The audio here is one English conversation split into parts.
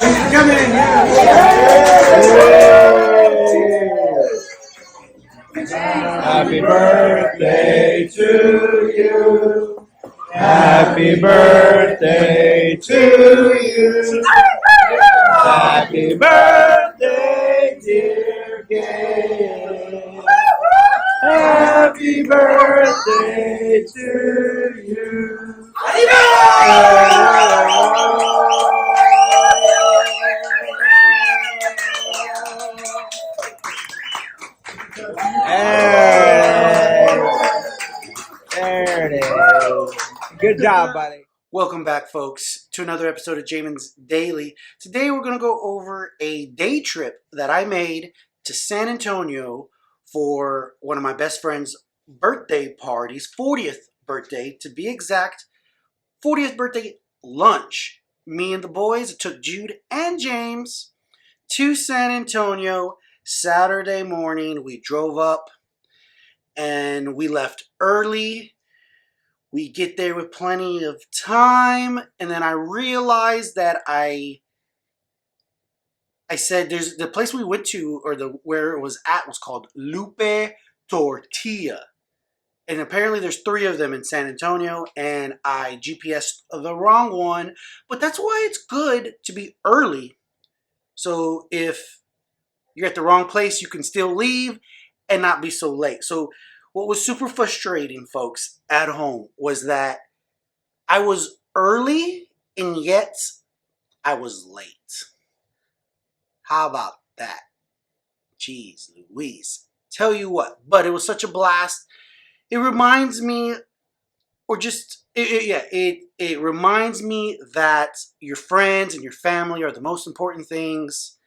Come in, yeah. Happy birthday to you. Happy birthday to you. Happy birthday, dear Gabe. Happy birthday to you. Happy There it is. Good job, buddy. Welcome back, folks, to another episode of Jamin's Daily. Today we're going to go over a day trip that I made to San Antonio for one of my best friend's birthday parties, 40th birthday to be exact, 40th birthday lunch. Me and the boys, it took Jude and James to San Antonio Saturday morning. We drove up and we left early. We get there with plenty of time, and then I realized that I said there's the place we went to, or where it was at, was called Lupe Tortilla, and apparently there's 3 of them in San Antonio, and I GPSed the wrong one. But that's why it's good to be early. So if you're at the wrong place, you can still leave and not be so late. So what was super frustrating, folks, at home was that I was early and yet I was late. How about that? Jeez Louise. Tell you what, but it was such a blast. It reminds me, or just, it reminds me that your friends and your family are the most important things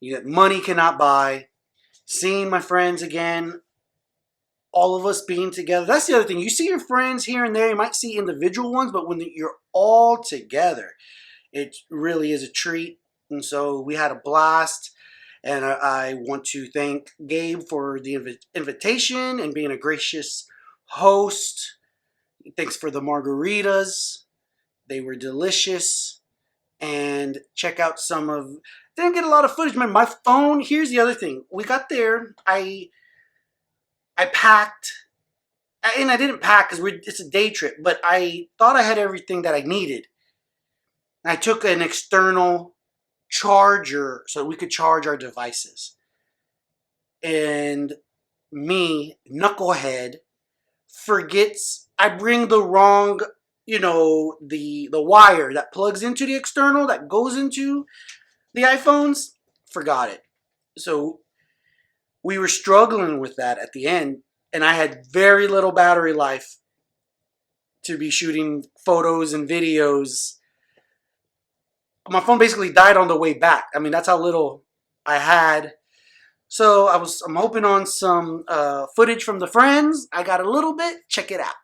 that money cannot buy. Seeing my friends again, all of us being together. That's the other thing. You see your friends here and there. You might see individual ones, but when you're all together, it really is a treat. And so we had a blast. And I want to thank Gabe for the invitation and being a gracious host. Thanks for the margaritas. They were delicious. And check out some of... Didn't get a lot of footage. Man, my phone... Here's the other thing. We got there. I packed, and I didn't pack because it's a day trip, but I thought I had everything that I needed. I took an external charger so we could charge our devices. And me, knucklehead, forgets, I bring the wrong, the wire that plugs into the external, that goes into the iPhones, forgot it. So we were struggling with that at the end, and I had very little battery life to be shooting photos and videos. My phone basically died on the way back. I mean, that's how little I had. So I'm hoping on some footage from the friends. I got a little bit. Check it out.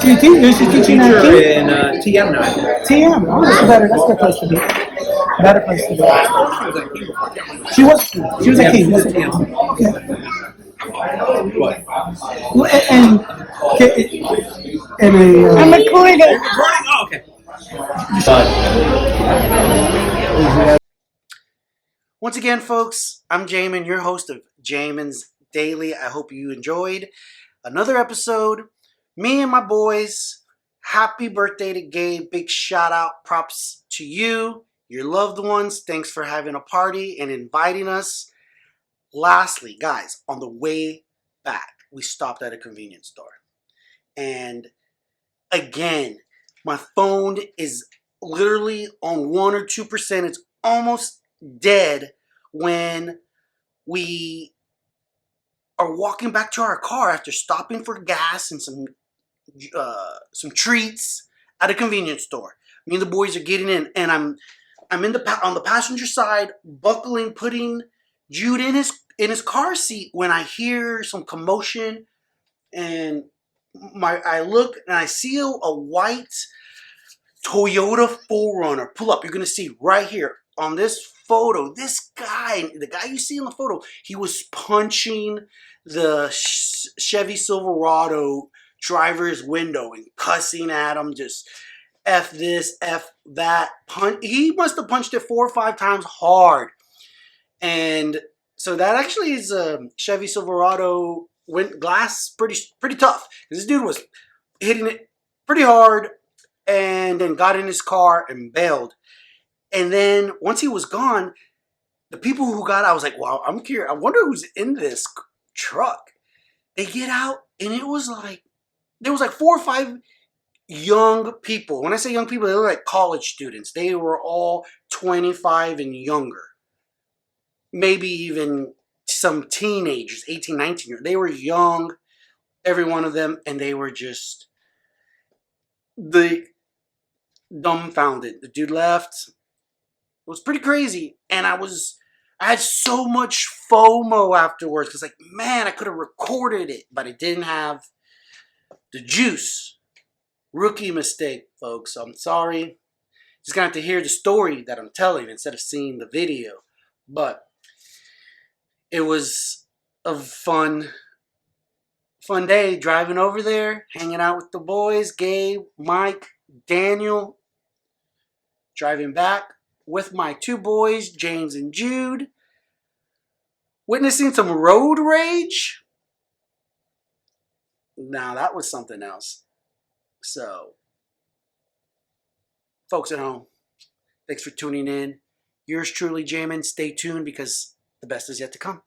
She's teaching at in TM now. TM. Oh, that's better. That's a good place to be. Better place to be. She was a key. Was a key. Okay. What? I'm recording. Oh, okay. Once again, folks, I'm Jamin, your host of Jamin's Daily. I hope you enjoyed another episode. Me and my boys, happy birthday to Gabe. Big shout out, props to you, your loved ones. Thanks for having a party and inviting us. Lastly, guys, on the way back, we stopped at a convenience store. And again, my phone is literally on 1 or 2%. It's almost dead when we are walking back to our car after stopping for gas and some treats at a convenience store. Me and the boys are getting in, and I'm on the passenger side, buckling, putting Jude in his car seat when I hear some commotion, and I look and I see a white Toyota 4Runner pull up. You're gonna see right here on this photo. This guy, the guy you see in the photo, he was punching the Chevy Silverado driver's window and cussing at him. Just F this, F that. He must have punched it 4 or 5 times hard. And so that actually is a Chevy Silverado went glass pretty tough. This dude was hitting it pretty hard and then got in his car and bailed. And then once he was gone, the people who got out, I was like, wow, I'm curious. I wonder who's in this truck. They get out and it was like, there was like 4 or 5 young people. When I say young people, they were like college students. They were all 25 and younger. Maybe even some teenagers, 18, 19 years. They were young, every one of them, and they were just dumbfounded. The dude left. It was pretty crazy. And I had so much FOMO afterwards because, like, man, I could have recorded it, but I didn't have the juice. Rookie mistake, folks. I'm sorry. Just gonna have to hear the story that I'm telling instead of seeing the video. But it was a fun day driving over there, hanging out with the boys, Gabe, Mike, Daniel. Driving back with my 2 boys, James and Jude. Witnessing some road rage. Now that was something else. So, folks at home, thanks for tuning in. Yours truly, Jamin. Stay tuned because the best is yet to come.